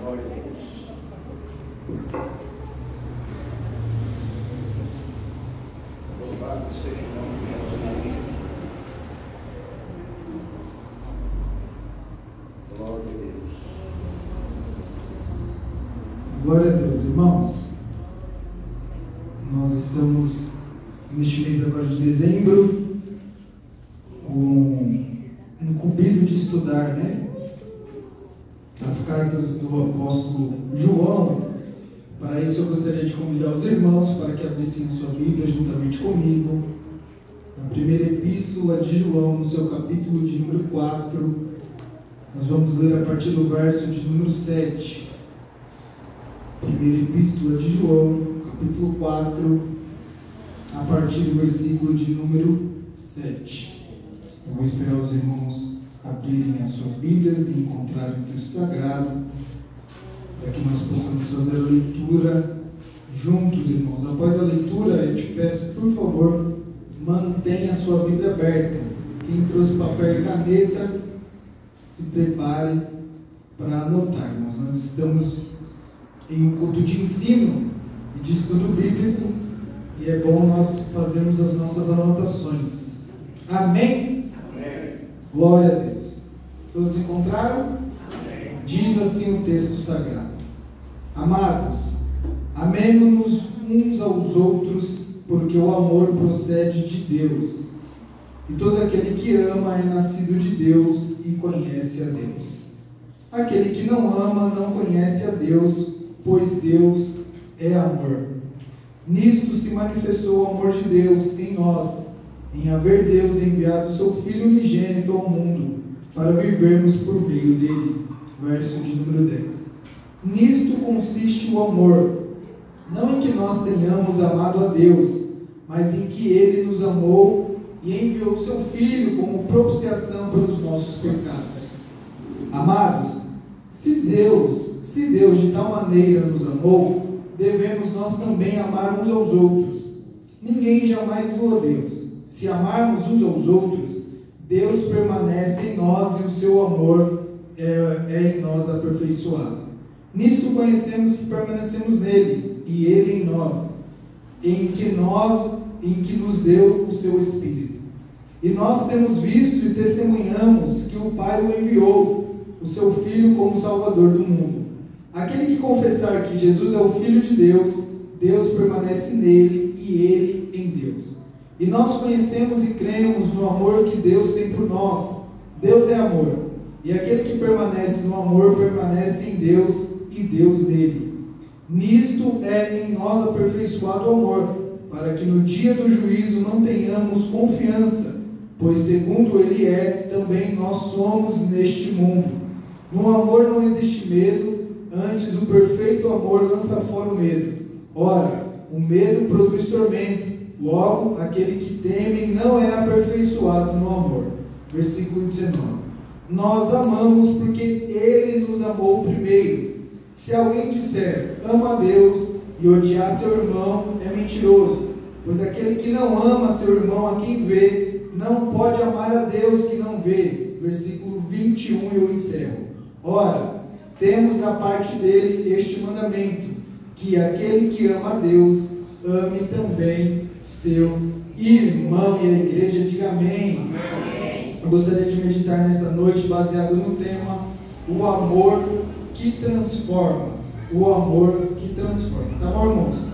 Glória a Deus. Louvado seja o nome de Jesus. Glória a Deus. Glória a Deus, irmãos. Nós estamos neste mês agora de dezembro com um incumbido de estudar, as cartas do apóstolo João. Para isso eu gostaria de convidar os irmãos para que abrissem sua Bíblia juntamente comigo na primeira epístola de João, no seu capítulo de número 4. Nós vamos ler a partir do verso de número 7. Primeira epístola de João, capítulo 4, a partir do versículo de número 7. Eu vou esperar os irmãos abrirem as suas Bíblias e encontrarem o texto sagrado, para que nós possamos fazer a leitura juntos, irmãos. Após a leitura, eu te peço, por favor, mantenha a sua Bíblia aberta. Quem trouxe papel e caneta, se prepare para anotar, irmãos. Nós estamos em um culto de ensino e de estudo bíblico, e é bom nós fazermos as nossas anotações. Amém? Amém. Glória a Deus. Todos encontraram? Amém. Diz assim o texto sagrado: Amados, amemo-nos uns aos outros, porque o amor procede de Deus, e todo aquele que ama é nascido de Deus e conhece a Deus. Aquele que não ama não conhece a Deus, pois Deus é amor. Nisto se manifestou o amor de Deus em nós, em haver Deus enviado o seu Filho unigênito ao mundo, para vivermos por meio dele. Verso de número 10. Nisto consiste o amor, não em que nós tenhamos amado a Deus, mas em que ele nos amou e enviou o seu Filho como propiciação pelos nossos pecados. Amados, se Deus de tal maneira nos amou, devemos nós também amar uns aos outros. Ninguém jamais viu a Deus. Se amarmos uns aos outros, Deus permanece em nós e o seu amor é em nós aperfeiçoado. Nisto conhecemos que permanecemos nele e ele em nós, em que nos deu o seu Espírito. E nós temos visto e testemunhamos que o Pai o enviou, o seu Filho, como Salvador do mundo. Aquele que confessar que Jesus é o Filho de Deus, Deus permanece nele e ele em Deus. E nós conhecemos e cremos no amor que Deus tem por nós. Deus é amor, e aquele que permanece no amor permanece em Deus e Deus nele. Nisto é em nós aperfeiçoado o amor, para que no dia do juízo não tenhamos confiança, pois segundo ele é, também nós somos neste mundo. No amor não existe medo, antes o perfeito amor lança fora o medo. Ora, o medo produz tormento, logo aquele que teme não é aperfeiçoado no amor. Versículo 19. Nós amamos porque ele nos amou primeiro. Se alguém disser, ama a Deus, e odiar seu irmão, é mentiroso, pois aquele que não ama seu irmão a quem vê, não pode amar a Deus que não vê. Versículo 21, eu encerro. Ora, temos da parte dele este mandamento, que aquele que ama a Deus, ame também seu irmão. E a igreja diga amém. Amém. Eu gostaria de meditar nesta noite baseado no tema o amor que transforma. O amor que transforma. Tá bom, irmãos?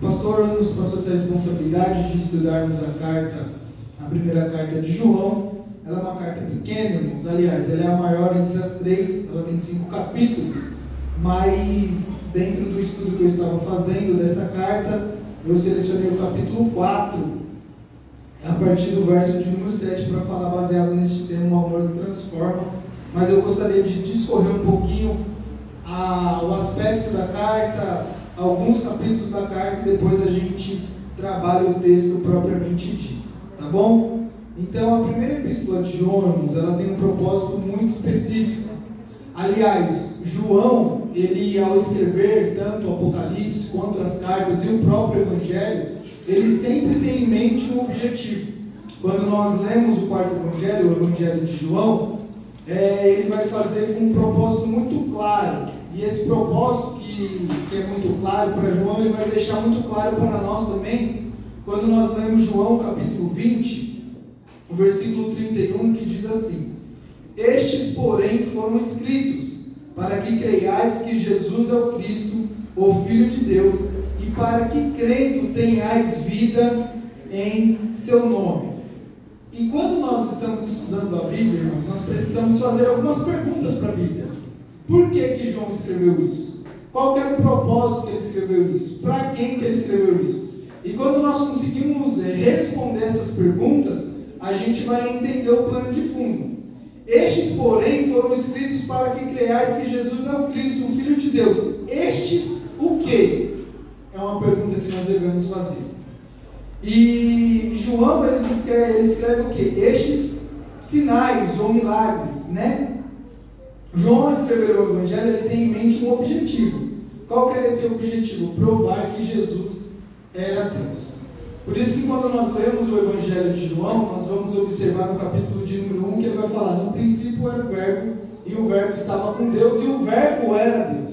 O pastor nos passou essa responsabilidade de estudarmos a primeira carta de João. Ela é uma carta pequena, irmãos. Aliás, ela é a maior entre as três. Ela tem 5 capítulos. Mas dentro do estudo que eu estava fazendo dessa carta, eu selecionei o capítulo 4, a partir do verso de número 7, para falar baseado neste tema, o amor que transforma. Mas eu gostaria de discorrer um pouquinho o aspecto da carta, alguns capítulos da carta, e depois a gente trabalha o texto propriamente dito, tá bom? Então, a primeira epístola de João, irmãos, ela tem um propósito muito específico. Aliás, João, ele ao escrever tanto o Apocalipse quanto as cartas e o próprio Evangelho, ele sempre tem em mente um objetivo. Quando nós lemos o quarto Evangelho, o Evangelho de João, ele vai fazer com um propósito muito claro. propósito que é muito claro para João, ele vai deixar muito claro para nós também, quando nós lemos João capítulo 20, o versículo 31, que diz assim: estes, porém, foram escritos para que creiais que Jesus é o Cristo, o Filho de Deus, e para que crendo tenhais vida em seu nome. E quando nós estamos estudando a Bíblia, irmãos, nós precisamos fazer algumas perguntas para a Bíblia. Por que João escreveu isso? Qual que era o propósito que ele escreveu isso? Para quem que ele escreveu isso? E quando nós conseguimos responder essas perguntas, a gente vai entender o plano de fundo. Estes, porém, foram escritos para que creiais que Jesus é o Cristo, o Filho de Deus. Estes, o quê? É uma pergunta que nós devemos fazer. E João, ele escreve o quê? Estes sinais ou milagres, né? João, ao escrever o Evangelho, ele tem em mente um objetivo. Qual que era esse objetivo? Provar que Jesus era Deus. Por isso que quando nós lemos o Evangelho de João, nós vamos observar no capítulo de número 1, que ele vai falar: no princípio era o Verbo, e o Verbo estava com Deus, e o Verbo era Deus.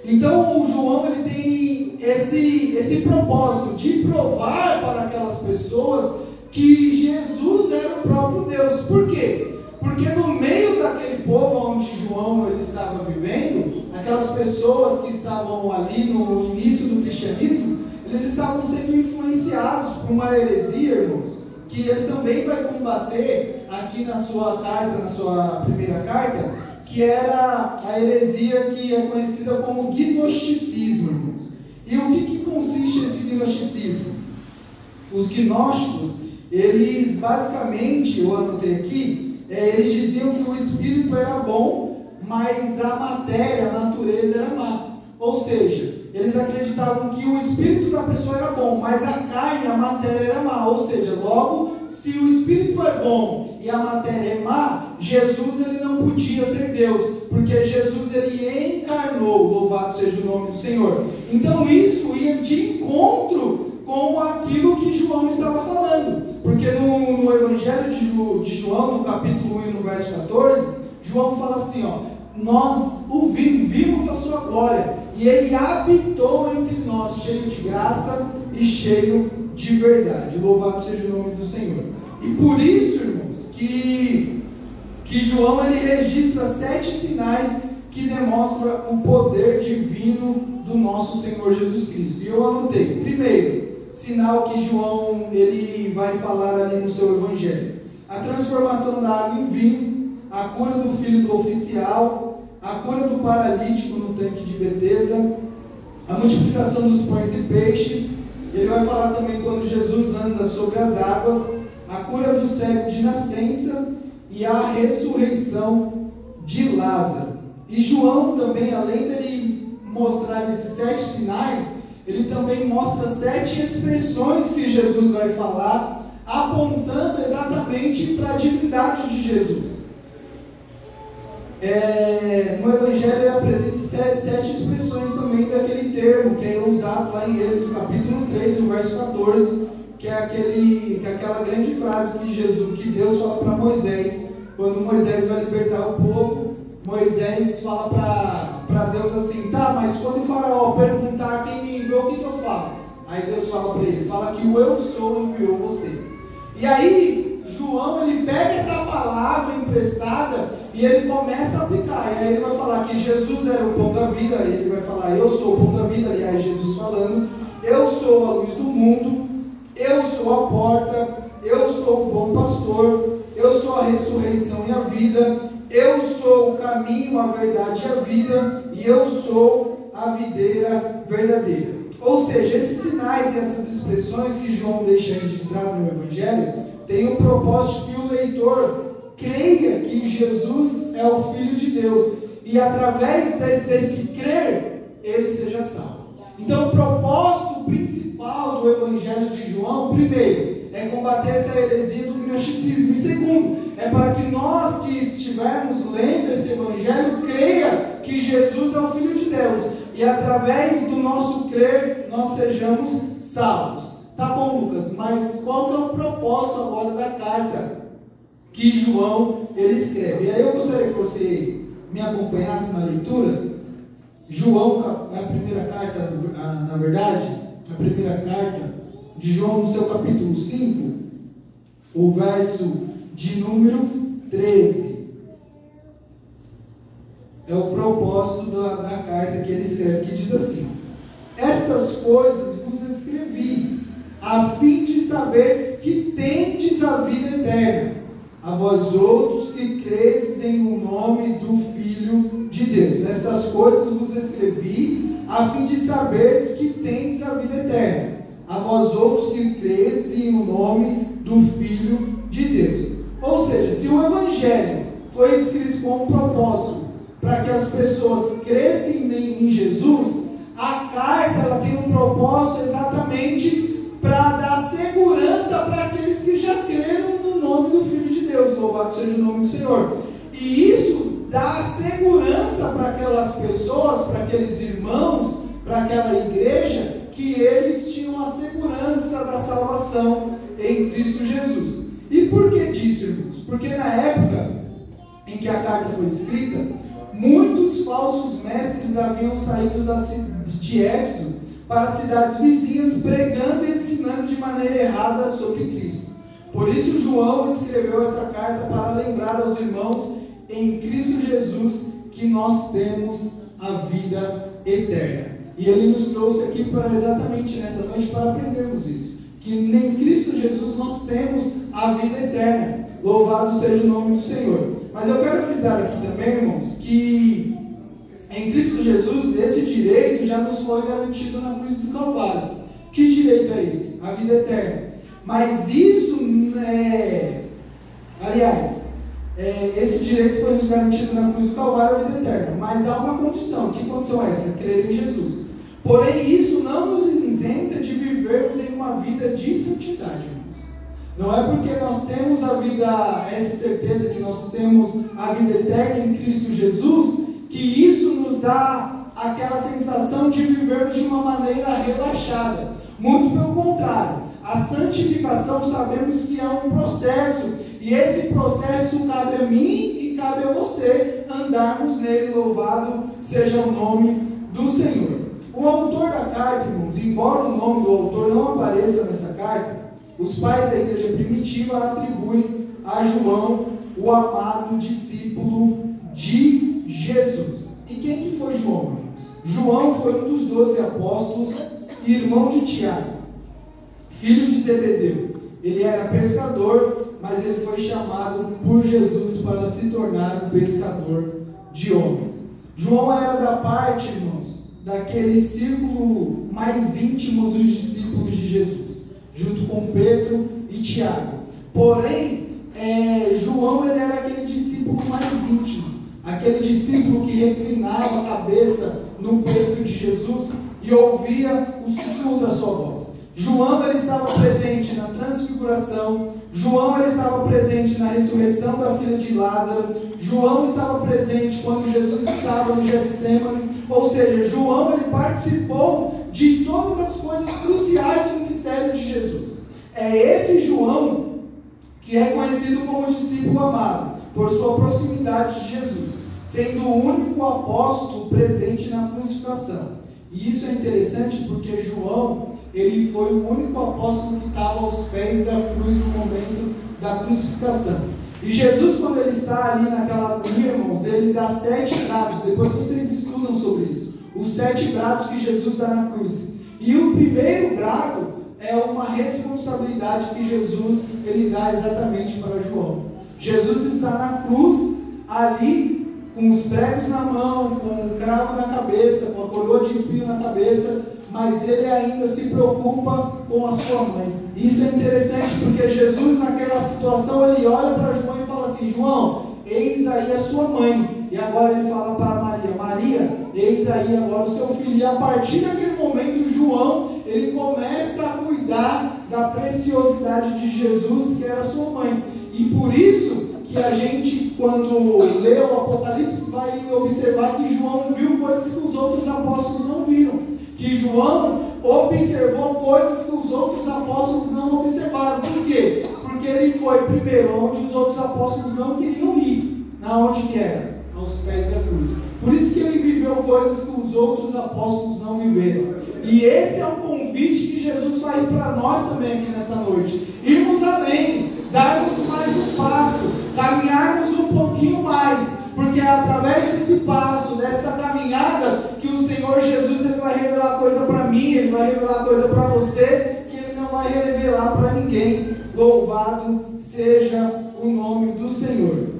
Então o João, ele tem esse propósito de provar para aquelas pessoas que Jesus era o próprio Deus. Por quê? Porque no meio daquele povo onde João ele estava vivendo, aquelas pessoas que estavam ali no início do cristianismo, eles estavam sendo influenciados por uma heresia, irmãos, que ele também vai combater aqui na sua carta, na sua primeira carta, que era a heresia que é conhecida como gnosticismo, irmãos. E o que consiste esse gnosticismo? Os gnósticos, eles basicamente, eu anotei aqui, eles diziam que o espírito era bom, mas a matéria, a natureza era má. Ou seja, eles acreditavam que o espírito da pessoa era bom, mas a carne, a matéria era má. Ou seja, logo, se o espírito é bom e a matéria é má, Jesus ele não podia ser Deus, porque Jesus ele encarnou, louvado seja o nome do Senhor. Então isso ia de encontro com aquilo que João estava falando, porque no Evangelho de João, no capítulo 1 e no verso 14, João fala assim, nós o vimos a sua glória, e ele habitou entre nós, cheio de graça e cheio de verdade. Louvado seja o nome do Senhor. E por isso, irmãos, que João ele registra 7 sinais que demonstram o poder divino do nosso Senhor Jesus Cristo. E eu anotei. Primeiro, sinal que João ele vai falar ali no seu Evangelho: a transformação da água em vinho, a cura do filho do oficial, a cura do paralítico no tanque de Betesda, a multiplicação dos pães e peixes. Ele vai falar também quando Jesus anda sobre as águas, a cura do cego de nascença e a ressurreição de Lázaro. E João também, além dele mostrar esses 7 sinais, ele também mostra 7 expressões que Jesus vai falar, apontando exatamente para a divindade de Jesus. No Evangelho ele apresenta 7 expressões também daquele termo que é usado lá em Êxodo capítulo 3, no verso 14, que é aquela grande frase que Deus fala para Moisés, quando Moisés vai libertar o povo. Moisés fala para Deus assim: tá, mas quando o faraó perguntar quem me enviou, o que eu falo? Aí Deus fala para ele: fala que o eu sou enviou você. E aí João ele pega essa palavra emprestada e ele começa a aplicar. E aí ele vai falar que Jesus era o pão da vida. Aí ele vai falar: eu sou o pão da vida. Aliás, Jesus falando: eu sou a luz do mundo, eu sou a porta, eu sou o bom pastor, eu sou a ressurreição e a vida, eu sou o caminho, a verdade e a vida, e eu sou a videira verdadeira. Ou seja, esses sinais e essas expressões que João deixa registrado no Evangelho tem o propósito que o leitor creia que Jesus é o Filho de Deus, e através desse crer, ele seja salvo. Então o propósito principal do Evangelho de João, primeiro, é combater essa heresia do gnosticismo, e segundo, é para que nós que estivermos lendo esse Evangelho creia que Jesus é o Filho de Deus, e através do nosso crer nós sejamos salvos. Tá bom, Lucas, mas qual que é o propósito agora da carta que João ele escreve? E aí eu gostaria que você me acompanhasse na leitura. João, a primeira carta, na verdade, a primeira carta de João, no seu capítulo 5, o verso de número 13. É o propósito da carta que ele escreve, que diz assim: estas coisas vos escrevi, a fim de saberes que tendes a vida eterna, a vós outros que credes em o nome do Filho de Deus. Estas coisas vos escrevi, a fim de saberes que tendes a vida eterna, a vós outros que credes em o nome do Filho de Deus. Ou seja, se o Evangelho foi escrito com um propósito para que as pessoas crescem em Jesus, a carta ela tem um propósito exatamente para dar segurança para aqueles que já creram no nome do Filho de Deus. Louvado seja o nome do Senhor. E isso dá segurança para aquelas pessoas, para aqueles irmãos, para aquela igreja, que eles tinham a segurança da salvação em Cristo Jesus. E por que disso, irmãos? Porque na época em que a carta foi escrita, muitos falsos mestres haviam saído de Éfeso para cidades vizinhas, pregando e ensinando de maneira errada sobre Cristo. Por isso João escreveu essa carta para lembrar aos irmãos em Cristo Jesus que nós temos a vida eterna. E ele nos trouxe aqui para exatamente nessa noite para aprendermos isso, que em Cristo Jesus nós temos a vida eterna. Louvado seja o nome do Senhor. Mas eu quero frisar aqui também, irmãos, que em Cristo Jesus esse direito já nos foi garantido na cruz do Calvário. Que direito é esse? A vida eterna. Mas isso esse direito foi nos garantido na cruz do Calvário, a vida eterna. Mas há uma condição. Que condição é essa? Crer em Jesus. Porém, isso não nos isenta de vivermos em uma vida de santidade, irmãos. Não é porque nós temos a vida, essa certeza que nós temos a vida eterna em Cristo Jesus, que isso nos dá aquela sensação de vivermos de uma maneira relaxada. Muito pelo contrário. A santificação sabemos que é um processo, e esse processo cabe a mim e cabe a você andarmos nele. Louvado seja o nome do Senhor. O autor da carta, irmãos, embora o nome do autor não apareça nessa carta, os pais da igreja primitiva atribuem a João o amado discípulo de Jesus. E quem que foi João, irmãos? João foi um dos 12 apóstolos, irmão de Tiago, filho de Zebedeu. Ele era pescador, mas ele foi chamado por Jesus para se tornar um pescador de homens. João era da parte, irmãos, daquele círculo mais íntimo dos discípulos de Jesus, junto com Pedro e Tiago. Porém, João ele era aquele discípulo mais íntimo, aquele discípulo que reclinava a cabeça no peito de Jesus e ouvia o sussurro da sua voz. João ele estava presente na transfiguração, João ele estava presente na ressurreição da filha de Lázaro, João estava presente quando Jesus estava no Getsêmani, ou seja, João ele participou de todas as coisas cruciais do ministério de Jesus. É esse João que é conhecido como discípulo amado, por sua proximidade de Jesus, sendo o único apóstolo presente na crucificação. E isso é interessante porque João ele foi o único apóstolo que estava aos pés da cruz no momento da crucificação. E Jesus, quando ele está ali naquela agonia, irmãos, ele dá 7 brados. Depois vocês estudam sobre isso. Os 7 brados que Jesus dá na cruz. E o primeiro brado é uma responsabilidade que Jesus ele dá exatamente para João. Jesus está na cruz, ali, com os pregos na mão, com o cravo na cabeça, com a coroa de espinho na cabeça, mas ele ainda se preocupa com a sua mãe. Isso é interessante porque Jesus naquela situação ele olha para João e fala assim: João, eis aí a sua mãe. E agora ele fala para Maria: Maria, eis aí agora o seu filho. E a partir daquele momento João ele começa a cuidar da preciosidade de Jesus, que era a sua mãe. E por isso que a gente, quando lê o Apocalipse, vai observar que João viu coisas que os outros apóstolos não viram. Que João observou coisas que os outros apóstolos não observaram. Por quê? Porque ele foi primeiro onde os outros apóstolos não queriam ir. Na onde que era? Aos pés da cruz. Por isso que ele viveu viveu coisas que os outros apóstolos não viveram. E esse é um convite que Jesus faz para nós também aqui nesta noite. Irmos além, darmos mais um passo, caminharmos um pouquinho mais, porque é através desse passo, desta caminhada, que o Senhor Jesus ele vai revelar coisa para mim, Ele vai revelar coisa para você, que Ele não vai revelar para ninguém. Louvado seja o nome do Senhor.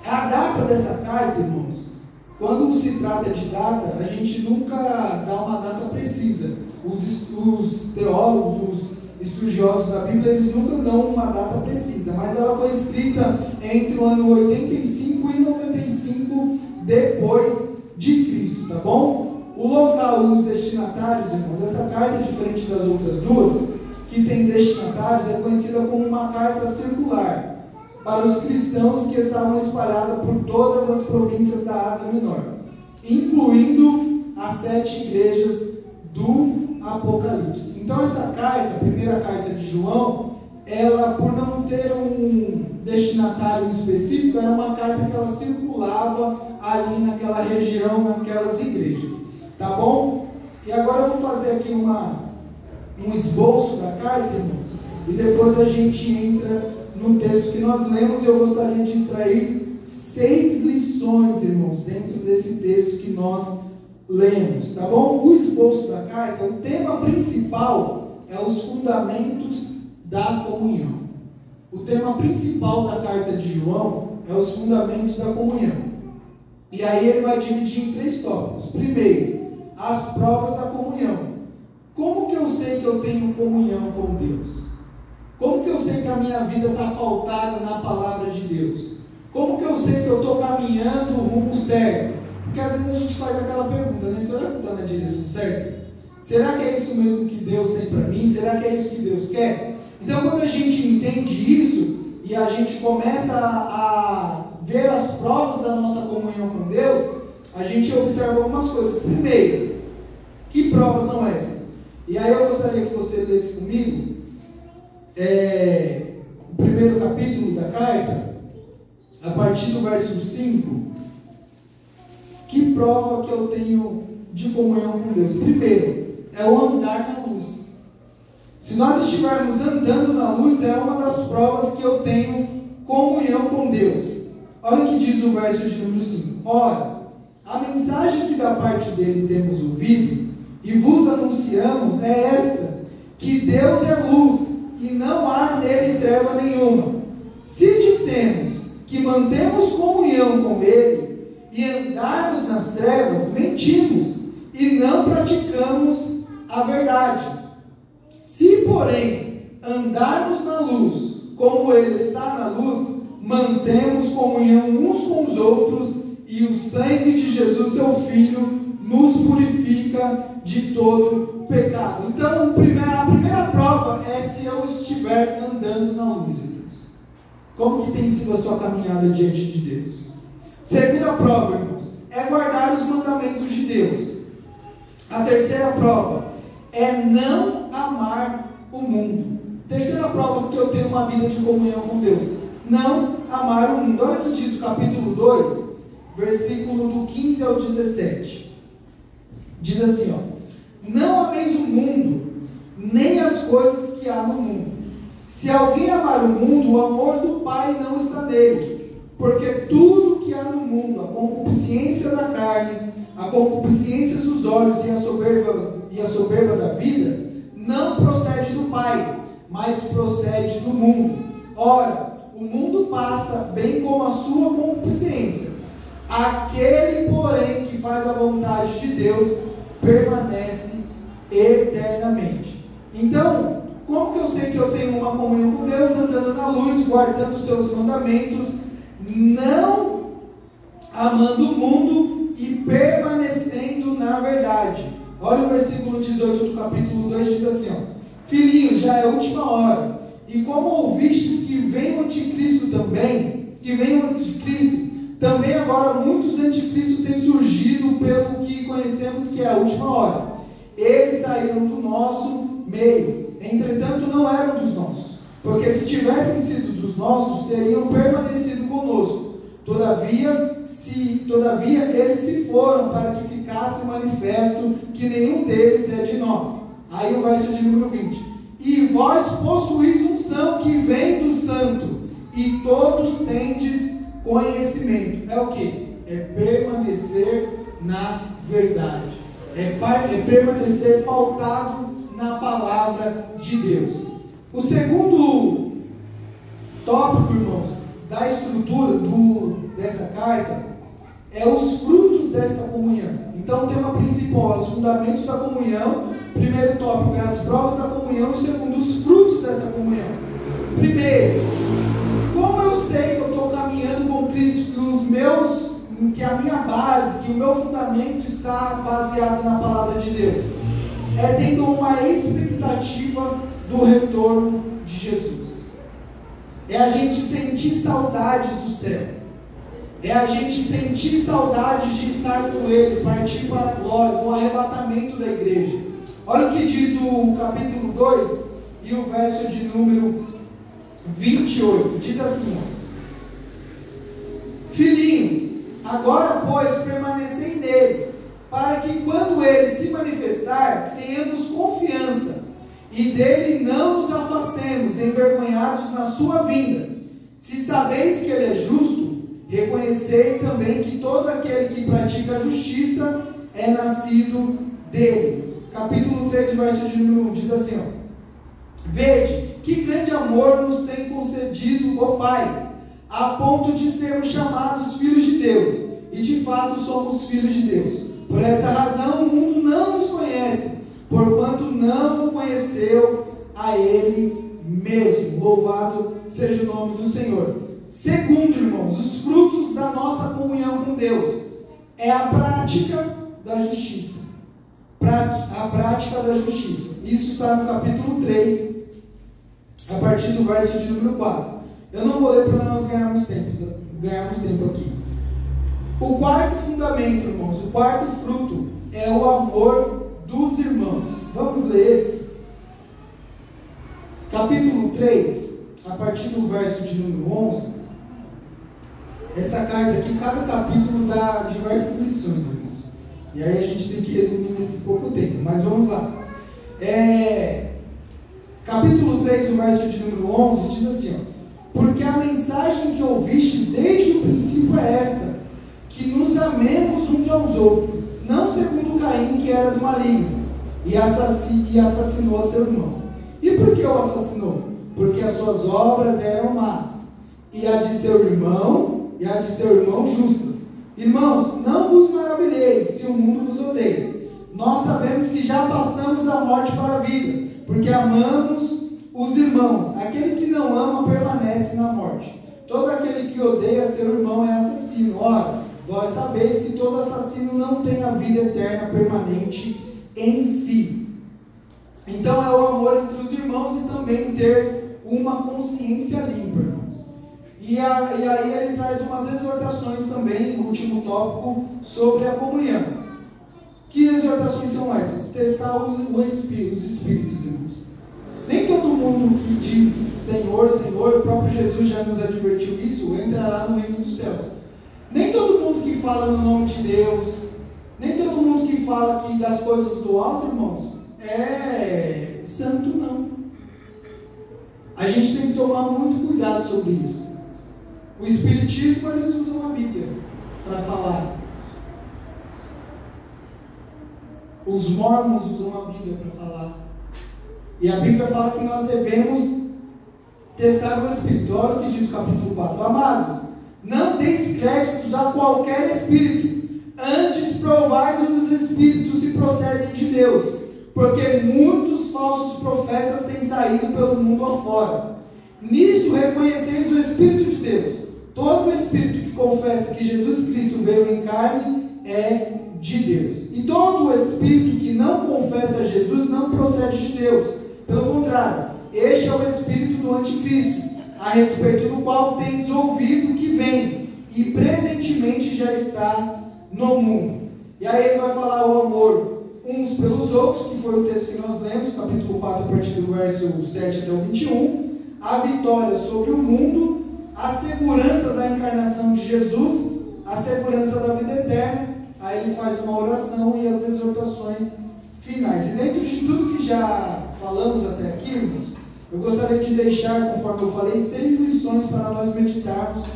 A data dessa carta, irmãos, quando se trata de data, a gente nunca dá uma data precisa. Os teólogos, os estudiosos da Bíblia, eles nunca dão uma data precisa, mas ela foi escrita entre o ano 85 e 95 depois de Cristo, tá bom? O local e os destinatários, irmãos, essa carta, diferente das outras duas, que tem destinatários, é conhecida como uma carta circular, para os cristãos que estavam espalhados por todas as províncias da Ásia Menor, incluindo as 7 igrejas do Apocalipse. Então essa carta, a primeira carta de João, ela, por não ter um destinatário específico, era uma carta que ela circulava ali naquela região, naquelas igrejas, tá bom? E agora eu vou fazer aqui um esboço da carta, irmãos, e depois a gente entra no texto que nós lemos, e eu gostaria de extrair 6 lições, irmãos, dentro desse texto que nós lemos, tá bom? O esboço da carta, o tema principal é os fundamentos da comunhão. O tema principal da carta de João é os fundamentos da comunhão. E aí ele vai dividir em 3 tópicos. Primeiro, as provas da comunhão. Como que eu sei que eu tenho comunhão com Deus? Como que eu sei que a minha vida está pautada na palavra de Deus? Como que eu sei que eu estou caminhando o rumo certo? Porque às vezes a gente faz aquela pergunta, né? Será que eu estou na direção certa? Será que é isso mesmo que Deus tem para mim? Será que é isso que Deus quer? Então quando a gente entende isso, e a gente começa a ver as provas da nossa comunhão com Deus, a gente observa algumas coisas. Primeiro, que provas são essas? E aí eu gostaria que você lesse comigo o primeiro capítulo da carta, a partir do verso 5. Que prova que eu tenho de comunhão com Deus? Primeiro, é o andar na luz. Se nós estivermos andando na luz, é uma das provas que eu tenho comunhão com Deus. Olha o que diz o verso de número 5. Ora, a mensagem que da parte dele temos ouvido e vos anunciamos é esta, que Deus é luz e não há nele treva nenhuma. Se dissemos que mantemos comunhão com Ele e andarmos nas trevas, mentimos e não praticamos a verdade. Se, porém, andarmos na luz, como Ele está na luz, mantemos comunhão uns com os outros, e o sangue de Jesus, seu Filho, nos purifica de todo pecado. Então, a primeira prova é se eu estiver andando na luz, irmãos. Como que tem sido a sua caminhada diante de Deus? Segunda prova, irmãos, é guardar os mandamentos de Deus. A terceira prova é não amar o mundo. Terceira prova que eu tenho uma vida de comunhão com Deus: não amar o mundo. Olha o que diz o capítulo 2, versículo do 15 ao 17. Diz assim, ó: não ameis o mundo, nem as coisas que há no mundo. Se alguém amar o mundo, o amor do Pai não está nele. Porque tudo que há no mundo, a concupiscência da carne, a concupiscência dos olhos e a soberba da vida, não procede do Pai, mas procede do mundo. Ora, o mundo passa, bem como a sua concupiscência. Aquele, porém, que faz a vontade de Deus, permanece eternamente. Então, como que eu sei que eu tenho uma comunhão com Deus? Andando na luz, guardando os seus mandamentos, não amando o mundo e permanecendo na verdade. Olha o versículo 18 do capítulo 2, diz assim, ó: filhinhos, já é a última hora, e como ouvistes que vem o anticristo também agora muitos anticristos têm surgido, pelo que conhecemos que é a última hora. Eles saíram do nosso meio, entretanto não eram dos nossos, porque se tivessem sido dos nossos, teriam permanecido conosco. Todavia, todavia eles se foram para que ficasse manifesto que nenhum deles é de nós. Aí o verso de número 20. E vós possuís unção que vem do santo, e todos tendes conhecimento. É o que? É permanecer na verdade. É permanecer pautado na palavra de Deus. O segundo tópico, irmãos, da estrutura dessa carta é os frutos desta comunhão. Então, o tema principal, os fundamentos da comunhão. Primeiro tópico é as provas da comunhão. E segundo, os frutos dessa comunhão. Primeiro, como eu sei que eu estou caminhando com Cristo, que a minha base, que o meu fundamento está baseado na palavra de Deus? É tendo uma expectativa do retorno de Jesus. É a gente sentir saudades do céu. É a gente sentir saudades de estar com Ele, partir para a glória, o arrebatamento da igreja. Olha o que diz o capítulo 2 e o verso de número 28. Diz assim, ó: Filhinhos, agora, pois, permanecei nele, para que quando ele se manifestar, tenhamos confiança, e dele não nos afastemos, envergonhados na sua vinda. Se sabeis que ele é justo, reconhecei também que todo aquele que pratica a justiça é nascido dele. Capítulo 3, verso de número 1, diz assim, ó: Vede, que grande amor nos tem concedido o Pai, a ponto de sermos chamados filhos de Deus, e de fato somos filhos de Deus. Por essa razão o mundo não nos conhece, porquanto não o conheceu a Ele mesmo. Louvado seja o nome do Senhor. Segundo, irmãos, os frutos da nossa comunhão com Deus é a prática da justiça. A prática da justiça. Isso está no capítulo 3, a partir do verso de número 4. Eu não vou ler para nós ganharmos tempo aqui. O quarto fundamento, irmãos, o quarto fruto é o amor dos irmãos. Vamos ler esse. Capítulo 3, a partir do verso de número 11. Essa carta aqui, cada capítulo dá diversas lições, irmãos. E aí a gente tem que resumir nesse pouco tempo. Mas vamos lá. Capítulo 3, o verso de número 11, diz assim, ó: Porque a mensagem que ouviste desde o princípio é esta, que nos amemos uns aos outros, não segundo Caim, que era do maligno, e assassinou a seu irmão. E por que o assassinou? Porque as suas obras eram más, e a de seu irmão justas. Irmãos, não vos maravilheis se o mundo vos odeia. Nós sabemos que já passamos da morte para a vida, porque amamos os irmãos. Aquele que não ama permanece na morte. Todo aquele que odeia seu irmão é assassino. Ora, vós sabeis que todo assassino não tem a vida eterna permanente em si. Então é o amor entre os irmãos e também ter uma consciência limpa, irmãos. E aí ele traz umas exortações também, no último tópico, sobre a comunhão. Que exortações são essas? Testar os espíritos, irmãos. Nem todo mundo que diz Senhor, Senhor, o próprio Jesus já nos advertiu isso, entrará no reino dos céus. Nem todo mundo que fala no nome de Deus, nem todo mundo que fala aqui das coisas do alto, irmãos, é santo, não. A gente tem que tomar muito cuidado sobre isso. O Espiritismo, eles usam a Bíblia para falar. Os mormons usam a Bíblia para falar. E a Bíblia fala que nós devemos testar o Espírito. Olha o que diz o capítulo 4. Amados, não deis créditos a qualquer espírito, antes provais os espíritos se procedem de Deus, porque muitos falsos profetas têm saído pelo mundo afora. Nisso reconheceis o Espírito de Deus. Todo espírito que confessa que Jesus Cristo veio em carne é de Deus. E todo espírito que não confessa Jesus não procede de Deus. Pelo contrário, este é o espírito do anticristo, a respeito do qual tendes ouvido que vem, e presentemente já está no mundo. E aí ele vai falar o amor uns pelos outros, que foi o texto que nós lemos, capítulo 4, a partir do verso 7 até o 21, a vitória sobre o mundo, a segurança da encarnação de Jesus, a segurança da vida eterna. Aí ele faz uma oração e as exortações finais. E dentro de tudo que já falamos até aqui, irmãos, eu gostaria de deixar, conforme eu falei, 6 lições para nós meditarmos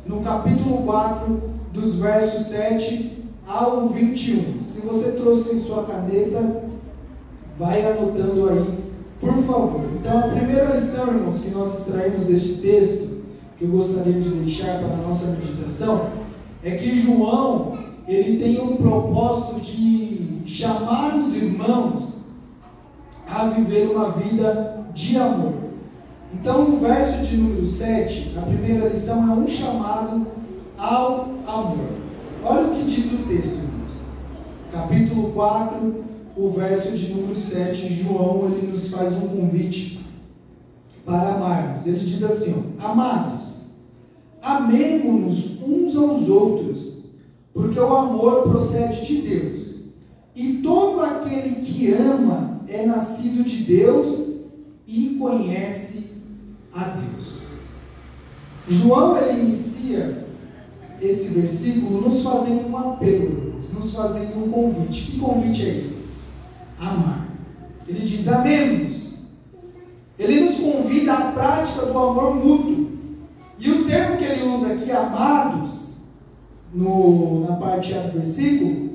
no capítulo 4, dos versos 7 ao 21. Se você trouxe em sua caneta, vai anotando aí, por favor. Então, a primeira lição, irmãos, que nós extraímos deste texto, que eu gostaria de deixar para a nossa meditação, é que João, ele tem um propósito de chamar os irmãos a viver uma vida de amor. Então, no verso de número 7, a primeira lição é um chamado ao amor. Olha o que diz o texto, irmãos. Capítulo 4, o verso de número 7, João, ele nos faz um convite para amarmos. Ele diz assim, ó, amados, amemo-nos uns aos outros, porque o amor procede de Deus. E todo aquele que ama é nascido de Deus e conhece a Deus. João, ele inicia esse versículo nos fazendo um apelo, nos fazendo um convite. Que convite é esse? Amar. Ele diz, amemos. Ele nos convida à prática do amor mútuo. E o termo que ele usa aqui, amados, na parte A do versículo,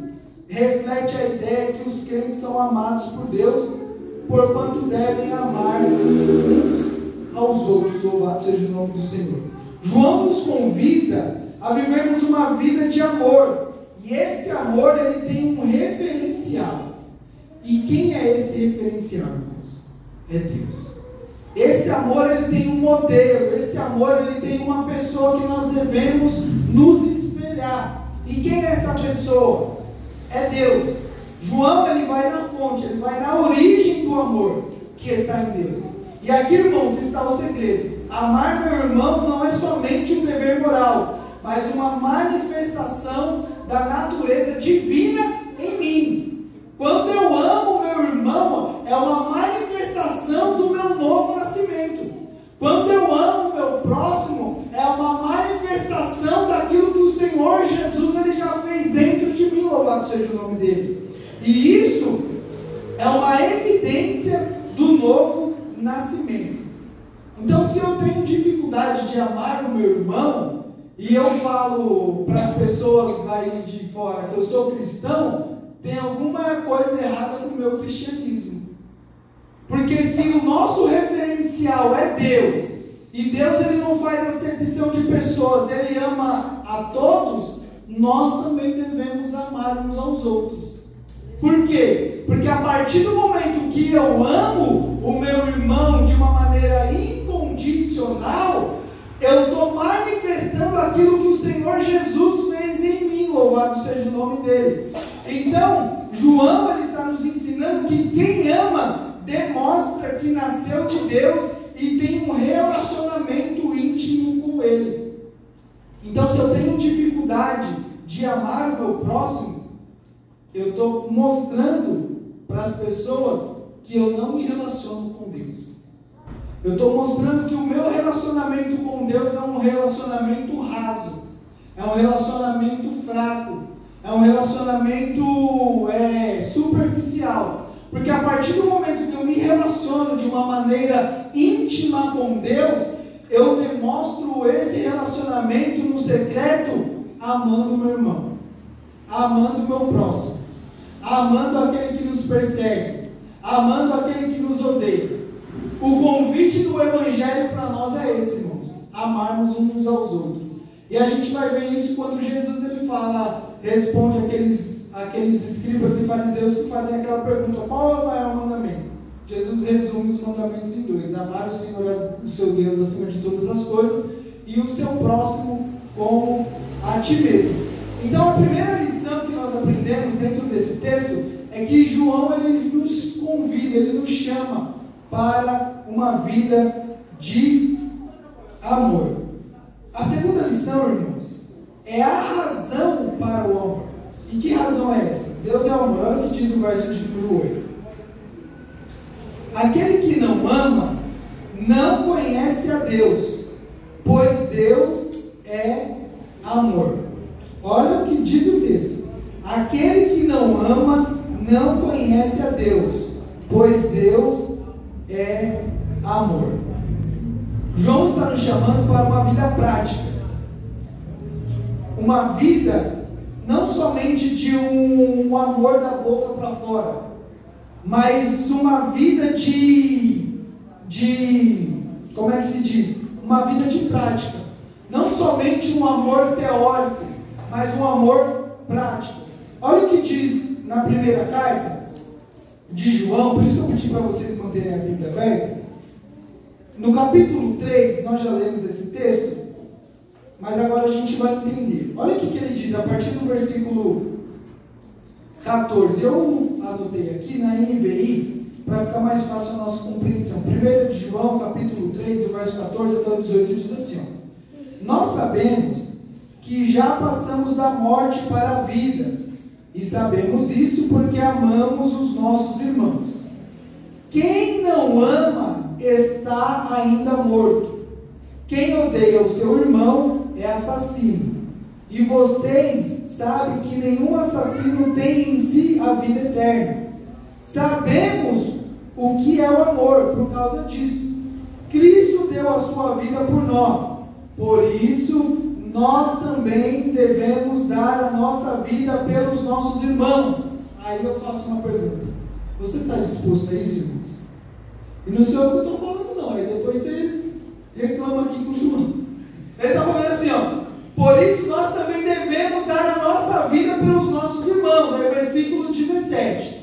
reflete a ideia que os crentes são amados por Deus, porquanto devem amar uns aos outros. Louvado seja o nome do Senhor. João nos convida a vivermos uma vida de amor. E esse amor, ele tem um referencial. E quem é esse referencial, irmãos? É Deus. Esse amor, ele tem um modelo. Esse amor, ele tem uma pessoa que nós devemos nos espelhar. E quem é essa pessoa? É Deus. João, ele vai na fonte, ele vai na origem do amor que está em Deus. E aqui, irmãos, está o segredo. Amar meu irmão não é somente um dever moral, mas uma manifestação da natureza divina em mim. Quando eu amo meu irmão, é uma manifestação do meu novo nascimento. Quando eu amo meu próximo, é uma manifestação daquilo que o Senhor Jesus, ele já fez dentro de mim, louvado seja o nome dele. E isso é uma evidência do novo nascimento. Então, se eu tenho dificuldade de amar o meu irmão, e eu falo para as pessoas aí de fora que eu sou cristão, tem alguma coisa errada com o meu cristianismo. Porque se o nosso referencial é Deus, e Deus, ele não faz acepção de pessoas, ele ama a todos, nós também devemos amar uns aos outros. Por quê? Porque a partir do momento que eu amo o meu irmão de uma maneira incondicional, eu estou manifestando aquilo que o Senhor Jesus fez em mim, louvado seja o nome dele. Então, João, ele está nos ensinando que quem ama demonstra que nasceu de Deus e tem um relacionamento íntimo com ele. Então, se eu tenho dificuldade de amar o meu próximo, eu estou mostrando para as pessoas que eu não me relaciono com Deus. Eu estou mostrando que o meu relacionamento com Deus é um relacionamento raso, é um relacionamento fraco, é um relacionamento superficial. Porque a partir do momento que eu me relaciono de uma maneira íntima com Deus, eu demonstro esse relacionamento no secreto, amando o meu irmão, amando o meu próximo, amando aquele que nos persegue, amando aquele que nos odeia. O convite do Evangelho para nós é esse, irmãos, amarmos uns aos outros. E a gente vai ver isso quando Jesus, ele fala, responde aqueles escribas e fariseus que fazem aquela pergunta, qual é o maior mandamento? Jesus resume os mandamentos em 2, amar o Senhor, o seu Deus, acima de todas as coisas, e o seu próximo como a ti mesmo. Então, a primeira lição que nós aprendemos dentro desse texto é que João, ele nos convida, ele nos chama para uma vida de amor. A segunda lição, irmãos, é a razão para o amor. E que razão é essa? Deus é amor. Olha o que diz o verso de número 8. Aquele que não ama, não conhece a Deus, pois Deus é amor. Olha o que diz o texto: aquele que não ama não conhece a Deus, pois Deus é amor. João está nos chamando para uma vida prática, uma vida não somente de um amor da boca para fora, mas uma vida de como é que se diz? Uma vida de prática. Não somente um amor teórico, mas um amor prático. Olha o que diz na primeira carta de João, por isso que eu pedi para vocês manterem a Bíblia aberta. No capítulo 3, nós já lemos esse texto, mas agora a gente vai entender. Olha o que ele diz a partir do versículo 14. Eu anotei aqui na NVI, para ficar mais fácil a nossa compreensão. 1 de João, capítulo 3, o verso 14 até o 18, diz assim: ó, nós sabemos que já passamos da morte para a vida, e sabemos isso porque amamos os nossos irmãos. Quem não ama está ainda morto. Quem odeia o seu irmão é assassino. E vocês sabem que nenhum assassino tem em si a vida eterna. Sabemos o que é o amor por causa disso. Cristo deu a sua vida por nós. Por isso, nós também devemos dar a nossa vida pelos nossos irmãos. Aí eu faço uma pergunta: você está disposto a isso, irmãos? E não sei o que eu estou falando, não. Aí depois vocês reclamam aqui com o João. Ele está falando assim, ó: por isso nós também devemos dar a nossa vida pelos nossos irmãos. Aí versículo 17.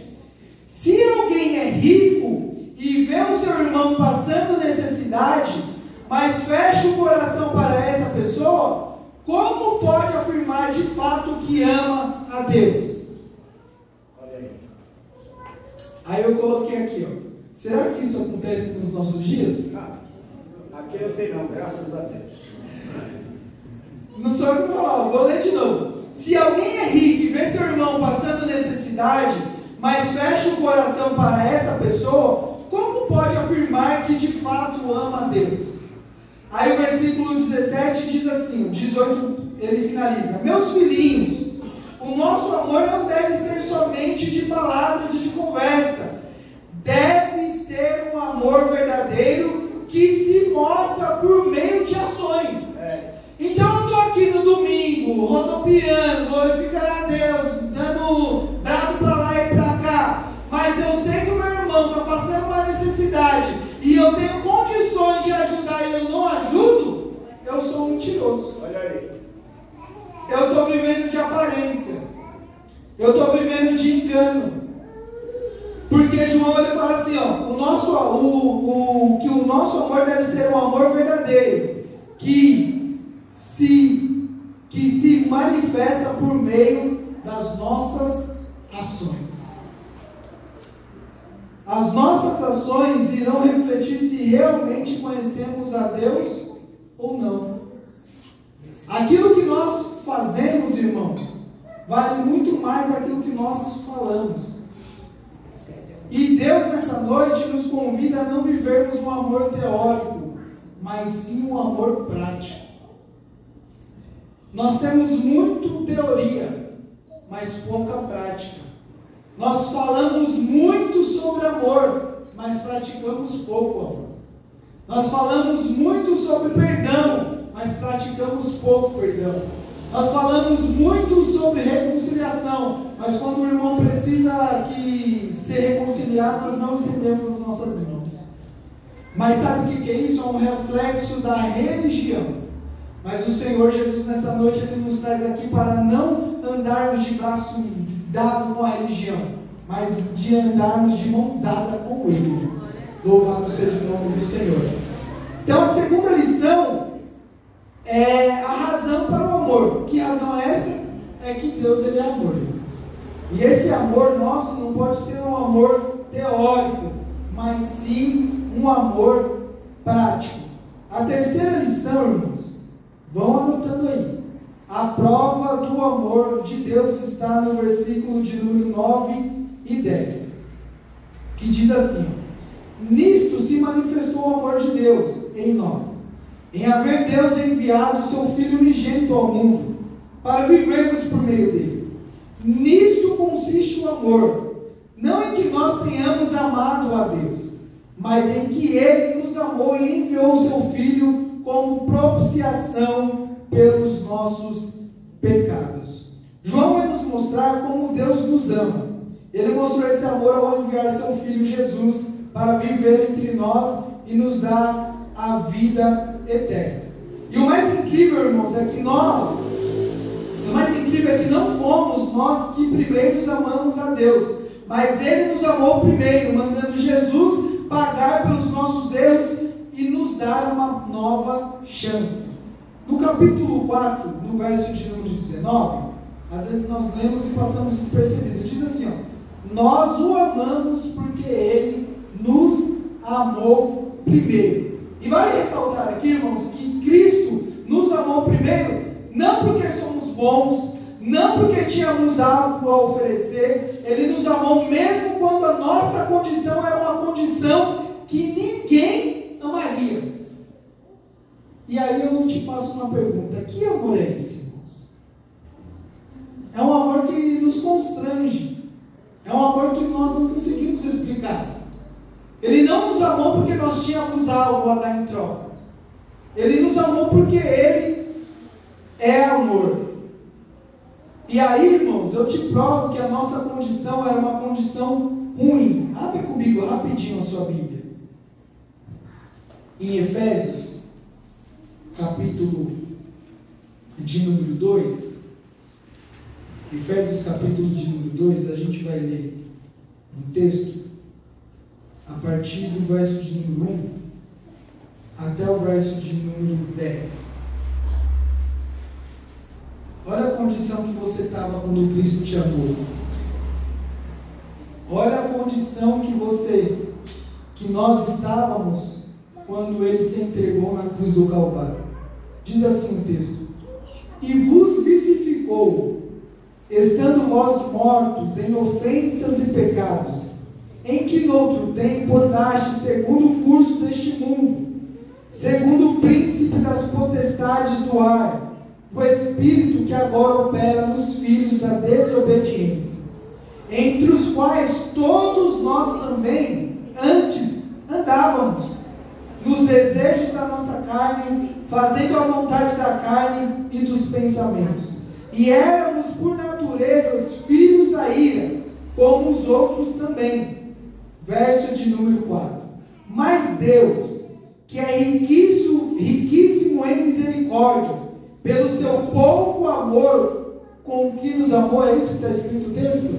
Se alguém é rico e vê o seu irmão passando necessidade, mas fecha o coração para essa pessoa, como pode afirmar de fato que ama a Deus? Olha aí. Aí eu coloquei aqui, ó. Será que isso acontece nos nossos dias? Aqui eu tenho não, graças a Deus. Não sou eu que vou falar, vou ler de novo. Se alguém é rico e vê seu irmão passando necessidade, mas fecha o coração para essa pessoa, como pode afirmar que de fato ama a Deus? Aí o versículo 17 diz assim, o 18 ele finaliza: meus filhinhos, o nosso amor não deve ser somente de palavras e de conversa, deve ser um amor verdadeiro que se mostra por meio de ações. Então eu estou aqui no domingo, rodopiando, glorificando a Deus, dando brado para lá e para cá, mas eu sei que o meu irmão está passando uma necessidade e eu tenho condições de ajudar e eu não ajudo, eu sou um mentiroso. Olha aí. Eu estou vivendo de aparência, eu estou vivendo de engano, porque João ele fala assim, ó, que o nosso amor deve ser um amor verdadeiro, que se manifesta por meio das nossas ações. As nossas ações irão refletir se realmente conhecemos a Deus ou não. Aquilo que nós fazemos, irmãos, vale muito mais aquilo que nós falamos. E Deus nessa noite nos convida a não vivermos um amor teórico, mas sim um amor prático. Nós temos muito teoria, mas pouca prática. Nós falamos muito sobre amor, mas praticamos pouco amor. Nós falamos muito sobre perdão, mas praticamos pouco perdão. Nós falamos muito sobre reconciliação, mas quando o irmão precisa ser reconciliado, nós não estendemos as nossas mãos. Mas sabe o que é isso? É um reflexo da religião. Mas o Senhor Jesus nessa noite Ele nos traz aqui para não andarmos de braço dado com a religião, mas de andarmos de mão dada com Ele. Louvado seja o nome do Senhor. Então a segunda lição é a razão para o amor. Que razão é essa? É que Deus Ele é amor. E esse amor nosso não pode ser um amor teórico, mas sim um amor prático. A terceira lição, irmãos, vão anotando aí. A prova do amor de Deus está no versículo de número 9 e 10. Que diz assim: nisto se manifestou o amor de Deus em nós, em haver Deus enviado o seu Filho unigênito ao mundo, para vivermos por meio dele. Nisto consiste o amor, não em que nós tenhamos amado a Deus, mas em que ele nos amou e enviou o seu Filho como propiciação pelos nossos pecados. João vai nos mostrar como Deus nos ama. Ele mostrou esse amor ao enviar seu Filho Jesus para viver entre nós e nos dar a vida eterna. E o mais incrível, irmãos, é que não fomos nós que primeiro amamos a Deus, mas Ele nos amou primeiro, mandando Jesus pagar pelos nossos erros e nos dar uma nova chance. No capítulo 4, no verso de número 19, às vezes nós lemos e passamos despercebido. Diz assim, nós o amamos porque Ele nos amou primeiro. E vale ressaltar aqui, irmãos, que Cristo nos amou primeiro, não porque somos bons, não porque tínhamos algo a oferecer. Ele nos amou mesmo quando a nossa condição era uma condição que ninguém amaria. E aí eu te faço uma pergunta: que amor é esse, irmãos? É um amor que nos constrange, é um amor que nós não conseguimos explicar. Ele não nos amou porque nós tínhamos algo a dar em troca. Ele nos amou porque Ele é amor. E aí, irmãos, eu te provo que a nossa condição era uma condição ruim. Abre comigo rapidinho a sua Bíblia. Em Efésios, capítulo de número 2. Efésios, capítulo de número 2, a gente vai ler um texto a partir do verso de número 1 até o verso de número 10. Olha a condição que você estava quando Cristo te amou. Olha a condição que nós estávamos quando Ele se entregou na cruz do Calvário. Diz assim o texto: e vos vivificou, estando vós mortos em ofensas e pecados, em que noutro tempo andaste segundo o curso deste mundo, segundo o príncipe das potestades do ar, do Espírito que agora opera nos filhos da desobediência, entre os quais todos nós também antes andávamos, nos desejos da nossa carne, fazendo a vontade da carne e dos pensamentos. E éramos por natureza filhos da ira, como os outros também. Verso de número 4. Mas Deus, que é riquíssimo em misericórdia, pelo seu pouco amor com que nos amou, é isso que está escrito o texto?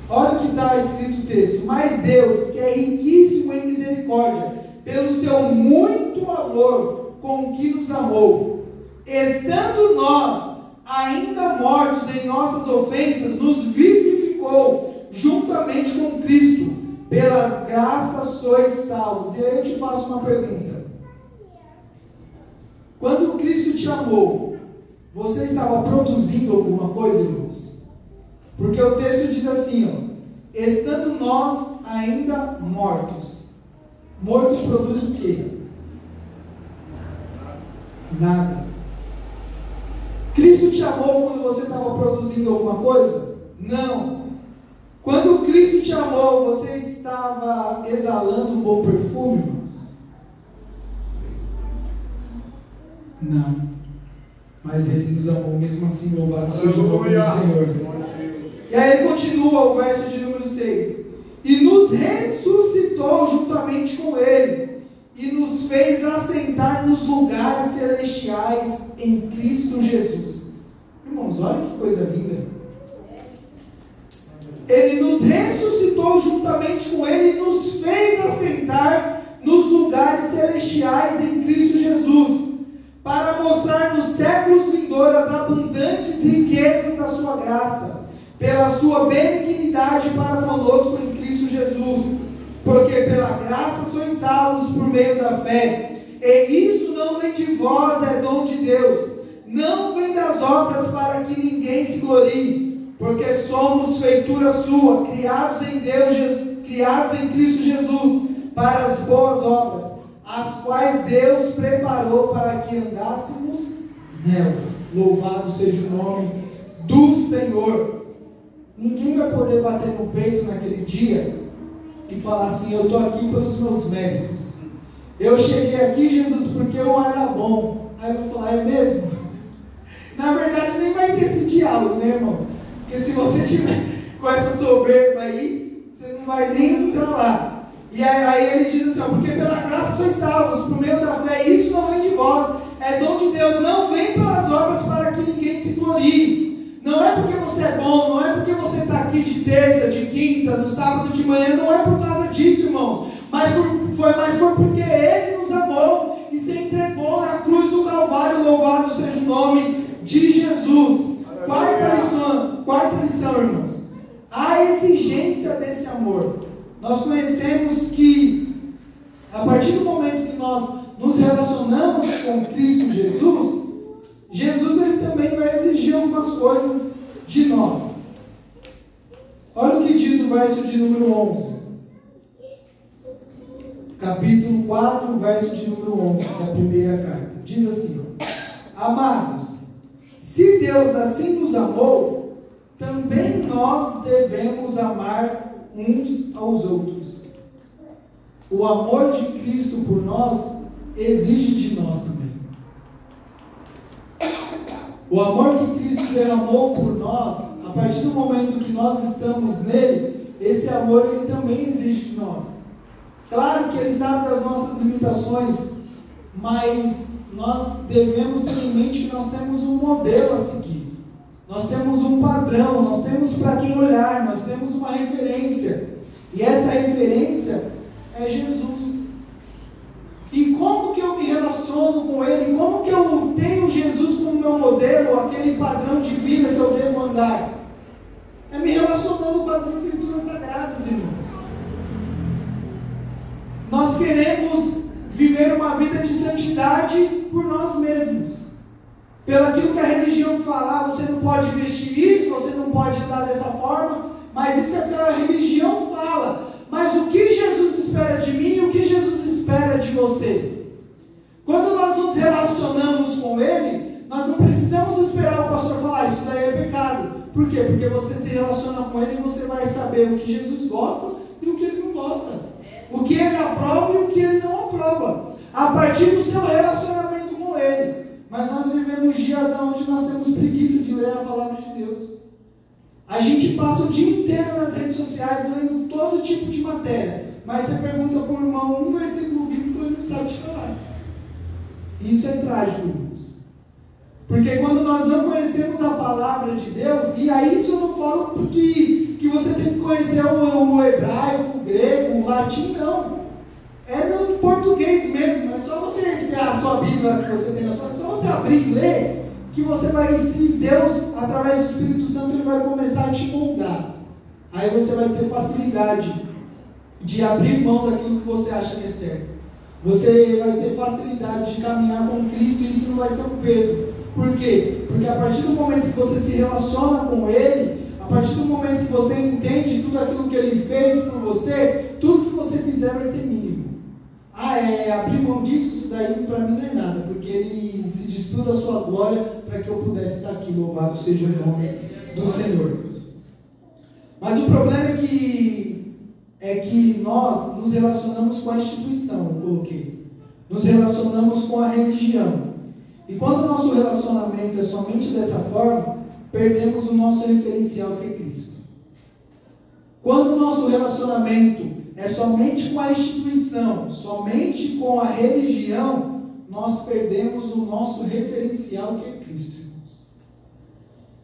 Olha o que está escrito o texto. Mas Deus, que é riquíssimo em misericórdia, pelo seu muito amor com que nos amou, estando nós ainda mortos em nossas ofensas, nos vivificou juntamente com Cristo. Pelas graças sois salvos. E aí eu te faço uma pergunta: quando Cristo te amou, você estava produzindo alguma coisa, irmãos? Porque o texto diz assim, estando nós ainda mortos. Morto produz o quê? Nada. Cristo te amou quando você estava produzindo alguma coisa? Não. Quando Cristo te amou, você estava exalando um bom perfume, irmãos? Não. Mas Ele nos amou mesmo assim, louvado seja o nome do Senhor. E aí ele continua o verso de número 6. E nos ressuscitou juntamente com Ele, e nos fez assentar nos lugares celestiais em Cristo Jesus. Irmãos, olha que coisa linda. Ele nos ressuscitou juntamente com Ele e nos fez assentar nos lugares celestiais em Cristo Jesus, para mostrar nos séculos vindouros as abundantes riquezas da sua graça, pela sua benignidade para conosco em Cristo Jesus. Porque pela graça sois salvos por meio da fé, e isso não vem de vós, é dom de Deus, não vem das obras para que ninguém se glorie, porque somos feitura sua, criados em Deus, criados em Cristo Jesus, para as boas obras, as quais Deus preparou para que andássemos nela. Louvado seja o nome do Senhor. Ninguém vai poder bater no peito naquele dia e falar assim: eu estou aqui pelos meus méritos. Eu cheguei aqui, Jesus, porque eu era bom. Aí eu vou falar: é mesmo? Na verdade, nem vai ter esse diálogo, né, irmãos? Porque se você tiver com essa soberba aí, você não vai nem entrar lá. E aí ele diz assim: ó, porque pela graça sois salvos, por meio da fé, isso não vem de vós, é dom de Deus, não vem pelas obras para que ninguém se glorie. Não é porque você é bom, não é porque você está aqui de terça, de quinta, no sábado de manhã, não é por causa disso, irmãos, mas foi mais porque Ele nos amou e se entregou na cruz do Calvário. Louvado seja o nome de Jesus. Quarta lição, irmãos: a exigência desse amor. Nós conhecemos que a partir do momento que nós nos relacionamos com Cristo Jesus, Jesus ele também vai exigir algumas coisas de nós. Olha o que diz o verso de número 11. Capítulo 4, verso de número 11 da primeira carta. Diz assim: amados, se Deus assim nos amou, também nós devemos amar uns aos outros. O amor de Cristo por nós exige de nós também. O amor que Cristo derramou por nós, a partir do momento que nós estamos nele, esse amor ele também exige de nós. Claro que Ele sabe das nossas limitações, mas nós devemos ter em mente que nós temos um modelo a seguir. Nós temos um padrão, nós temos para quem olhar, nós temos uma referência. E essa referência é Jesus. E como que eu me relaciono com Ele? Como que eu tenho Jesus como meu modelo, aquele padrão de vida que eu devo andar? É me relacionando com as Escrituras Sagradas, irmãos. Nós queremos viver uma vida de santidade por nós mesmos. Pelo aquilo que a religião fala: você não pode vestir isso, você não pode andar dessa forma, mas isso é o que a religião fala. Mas o que Jesus espera de mim e o que Jesus espera de você? Quando nós nos relacionamos com Ele, nós não precisamos esperar o pastor falar: isso daí é pecado. Por quê? Porque você se relaciona com Ele e você vai saber o que Jesus gosta e o que Ele não gosta. O que Ele aprova e o que Ele não aprova. A partir do seu relacionamento com Ele. Mas nós vivemos dias onde nós temos preguiça de ler a palavra de Deus. A gente passa o dia inteiro nas redes sociais lendo todo tipo de matéria. Mas você pergunta para o irmão um versículo bíblico e ele não sabe te falar. Isso é trágico, irmãos. Porque quando nós não conhecemos a palavra de Deus, e aí isso eu não falo porque você tem que conhecer o hebraico, o grego, o latim, não. É no português mesmo. É só você ter a sua Bíblia que você tem na sua, é só você abrir e ler, que você vai, se Deus, através do Espírito Santo, Ele vai começar a te moldar. Aí você vai ter facilidade de abrir mão daquilo que você acha que é certo. Você vai ter facilidade de caminhar com Cristo e isso não vai ser um peso. Por quê? Porque a partir do momento que você se relaciona com Ele, a partir do momento que você entende tudo aquilo que Ele fez por você, tudo que você fizer vai ser mínimo. Abrir mão disso, isso daí para mim não é nada, porque Ele se despiu da sua glória para que eu pudesse estar aqui. Louvado seja o nome do Senhor. Mas o problema é que nós nos relacionamos com a instituição, eu coloquei. Nos relacionamos com a religião. E quando o nosso relacionamento é somente dessa forma, perdemos o nosso referencial, que é Cristo. Quando o nosso relacionamento é somente com a instituição, somente com a religião, nós perdemos o nosso referencial, que é Cristo, irmãos.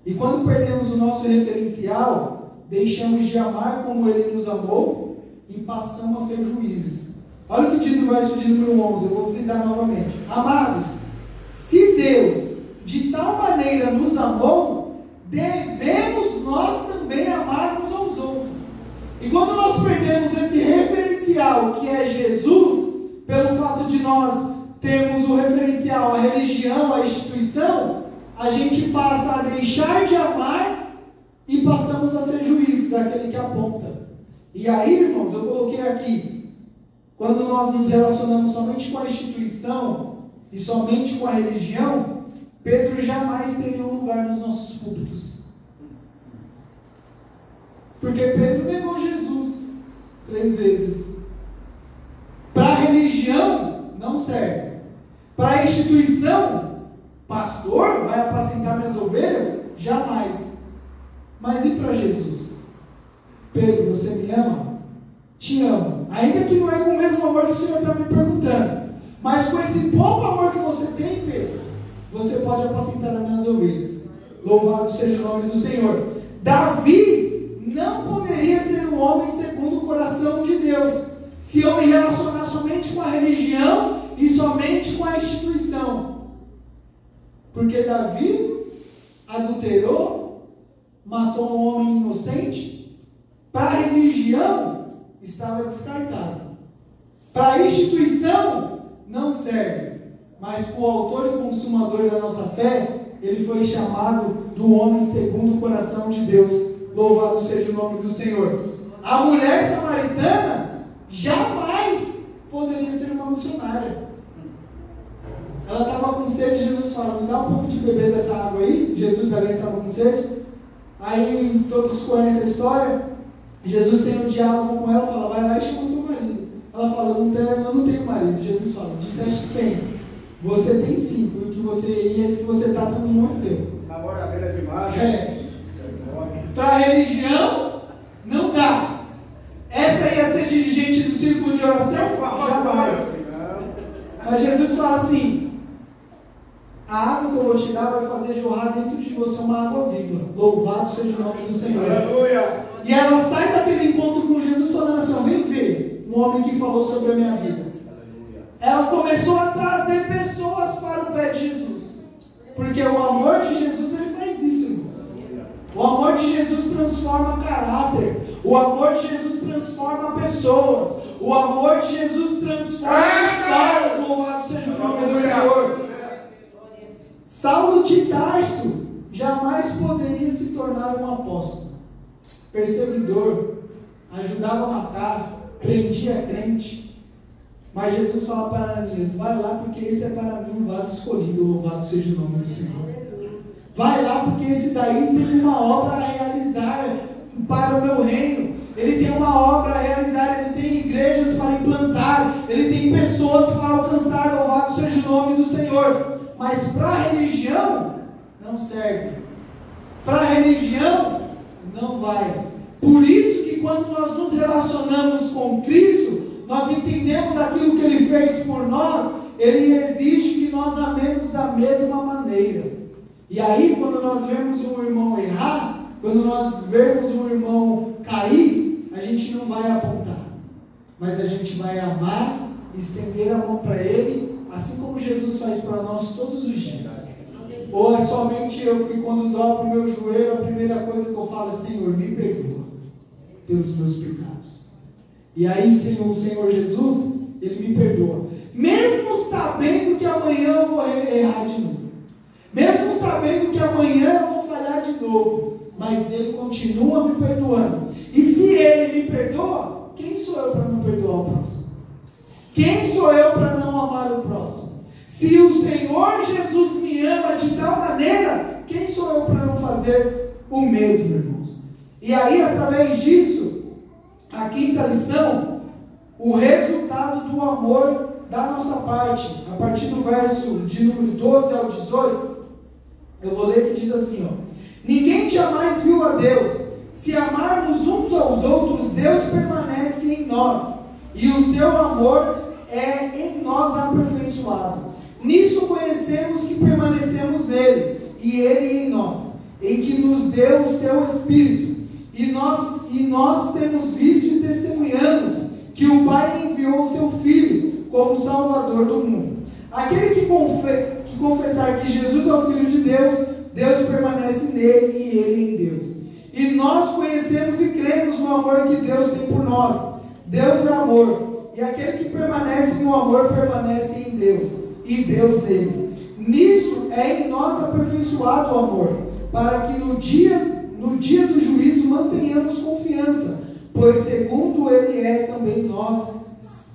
E quando perdemos o nosso referencial, deixamos de amar como Ele nos amou e passamos a ser juízes. Olha o que diz o verso de número 11, eu vou frisar novamente. Amados, se Deus de tal maneira nos amou, devemos nós também amar uns aos outros. E quando nós perdemos esse referencial que é Jesus, pelo fato de nós termos o referencial, a religião, a instituição, a gente passa a deixar de amar e passamos a ser juízes, aquele que aponta. E aí, irmãos, eu coloquei aqui, quando nós nos relacionamos somente com a instituição e somente com a religião, Pedro jamais teria um lugar nos nossos púlpitos. Porque Pedro negou Jesus 3 vezes. Para a religião, não serve. Para a instituição, pastor, vai apacentar minhas ovelhas? Jamais. Mas e para Jesus? Pedro, você me ama? Te amo. Ainda que não é com o mesmo amor que o Senhor está me perguntando. Mas com esse pouco amor que você tem, Pedro, você pode apacentar as minhas ovelhas. Louvado seja o nome do Senhor. Davi não poderia ser um homem segundo o coração de Deus, se eu me relacionar somente com a religião e somente com a instituição. Porque Davi adulterou, matou um homem inocente. Para a religião, estava descartado. Para a instituição, não serve. Mas para o autor e consumador da nossa fé, ele foi chamado do homem segundo o coração de Deus. Louvado seja o nome do Senhor. A mulher samaritana jamais poderia ser uma missionária. Ela estava com sede, Jesus fala, me dá um pouco de beber dessa água aí. Jesus ali estava com sede. Aí todos conhecem a história. Jesus tem um diálogo com ela, fala, vai lá e chama seu marido. Ela fala, eu não tenho marido. Jesus fala, disseste que tem. Você tem 5, e esse que você está também não é seu. Namoradeira demais. Para a religião, não dá. Essa ia ser dirigente do círculo de oração? Jamais. Mas Jesus fala assim, a água que eu vou te dar vai fazer jorrar dentro de você uma água viva. Louvado seja o nome do Senhor. Aleluia. E ela sai daquele encontro com Jesus falando assim, vem ver, um homem que falou sobre a minha vida. Ela começou a trazer pessoas para o pé de Jesus. Porque o amor de Jesus, ele faz isso, irmãos. O amor de Jesus transforma caráter. O amor de Jesus transforma pessoas. O amor de Jesus transforma histórias. Louvado seja o nome do Senhor. Saulo de Tarso jamais poderia se tornar um apóstolo. Perseguidor, ajudava a matar, prendia crente. Mas Jesus fala para Ananias, vai lá porque esse é para mim um vaso escolhido, louvado seja o nome do Senhor. Vai lá porque esse daí tem uma obra a realizar para o meu reino. Ele tem uma obra a realizar, ele tem igrejas para implantar, ele tem pessoas para alcançar, louvado seja o nome do Senhor. Mas para a religião, não serve. Para a religião, não vai. Por isso que quando nós nos relacionamos com Cristo, nós entendemos aquilo que Ele fez por nós, Ele exige que nós amemos da mesma maneira. E aí, quando nós vemos um irmão errar, quando nós vemos um irmão cair, a gente não vai apontar, mas a gente vai amar, estender a mão para ele, assim como Jesus faz para nós todos os dias. Ou é somente eu que, quando dobro o meu joelho, a primeira coisa que eu falo é, Senhor, me perdoa pelos meus pecados. E aí, o Senhor Jesus, Ele me perdoa. Mesmo sabendo que amanhã eu vou errar de novo. Mesmo sabendo que amanhã eu vou falhar de novo. Mas Ele continua me perdoando. E se Ele me perdoa, quem sou eu para não perdoar o próximo? Quem sou eu para não amar o próximo? Se o Senhor Jesus me ama de tal maneira, quem sou eu para não fazer o mesmo, irmãos? E aí, através disso, a quinta lição, o resultado do amor da nossa parte, a partir do verso de número 12 ao 18, eu vou ler que diz assim, ó, ninguém jamais viu a Deus. Se amarmos uns aos outros, Deus permanece em nós, e o seu amor é em nós aperfeiçoado. Nisso conhecemos que permanecemos nele, e ele em nós, em que nos deu o seu Espírito. E nós temos visto e testemunhamos que o Pai enviou o seu Filho como Salvador do mundo. Aquele que confessar que Jesus é o Filho de Deus, Deus permanece nele e ele em Deus. E nós conhecemos e cremos no amor que Deus tem por nós. Deus é amor, e aquele que permanece no amor permanece em Deus, e Deus nele. Nisso é em nós aperfeiçoado o amor, para que no dia do juízo mantenhamos confiança, pois segundo Ele é, também nós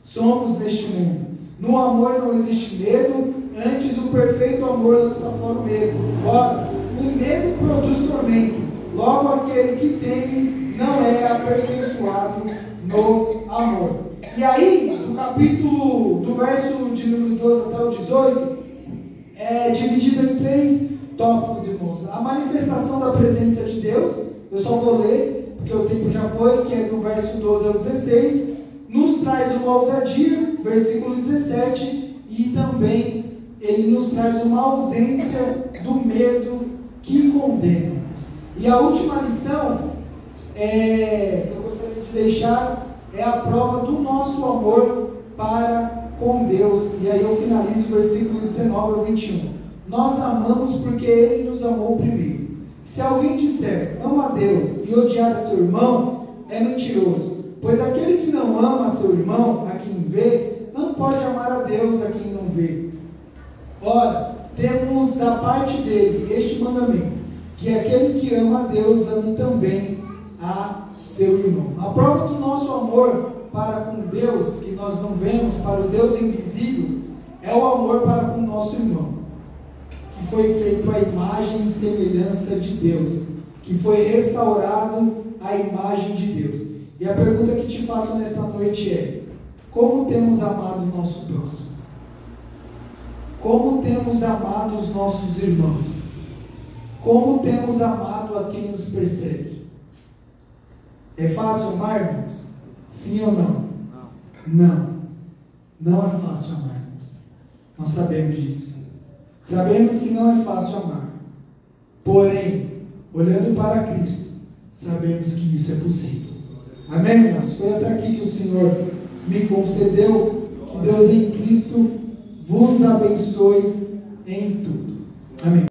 somos neste mundo. No amor não existe medo, Antes o perfeito amor lança fora o medo. Ora, o medo produz tormento. Logo aquele que teme não é aperfeiçoado no amor. E aí, no capítulo, do verso de número 12 até o 18, é dividido em 3 tópicos, irmãos. A manifestação da presença de Deus, eu só vou ler, porque o tempo já foi, que é do verso 12 ao 16, nos traz uma ousadia, versículo 17, e também ele nos traz uma ausência do medo que condena. E a última lição, eu gostaria de deixar, é a prova do nosso amor para com Deus. E aí eu finalizo o versículo 19 ao 21. Nós amamos porque Ele nos amou primeiro. Se alguém disser, ama a Deus e odiar a seu irmão, é mentiroso. Pois aquele que não ama a seu irmão, a quem vê, não pode amar a Deus a quem não vê. Ora, temos da parte dele este mandamento, que aquele que ama a Deus ame também a seu irmão. A prova do nosso amor para com Deus, que nós não vemos, para o Deus invisível, é o amor para com o nosso irmão, que foi feito à imagem e semelhança de Deus, que foi restaurado à imagem de Deus. E a pergunta que te faço nesta noite é: como temos amado o nosso próximo? Como temos amado os nossos irmãos? Como temos amado a quem nos persegue? É fácil amar, irmãos? Sim ou não? Não. Não é fácil amar, irmãos. Nós sabemos disso. Sabemos que não é fácil amar. Porém, olhando para Cristo, sabemos que isso é possível. Amém, irmãos? Foi até aqui que o Senhor me concedeu. Que Deus em Cristo vos abençoe em tudo. Amém.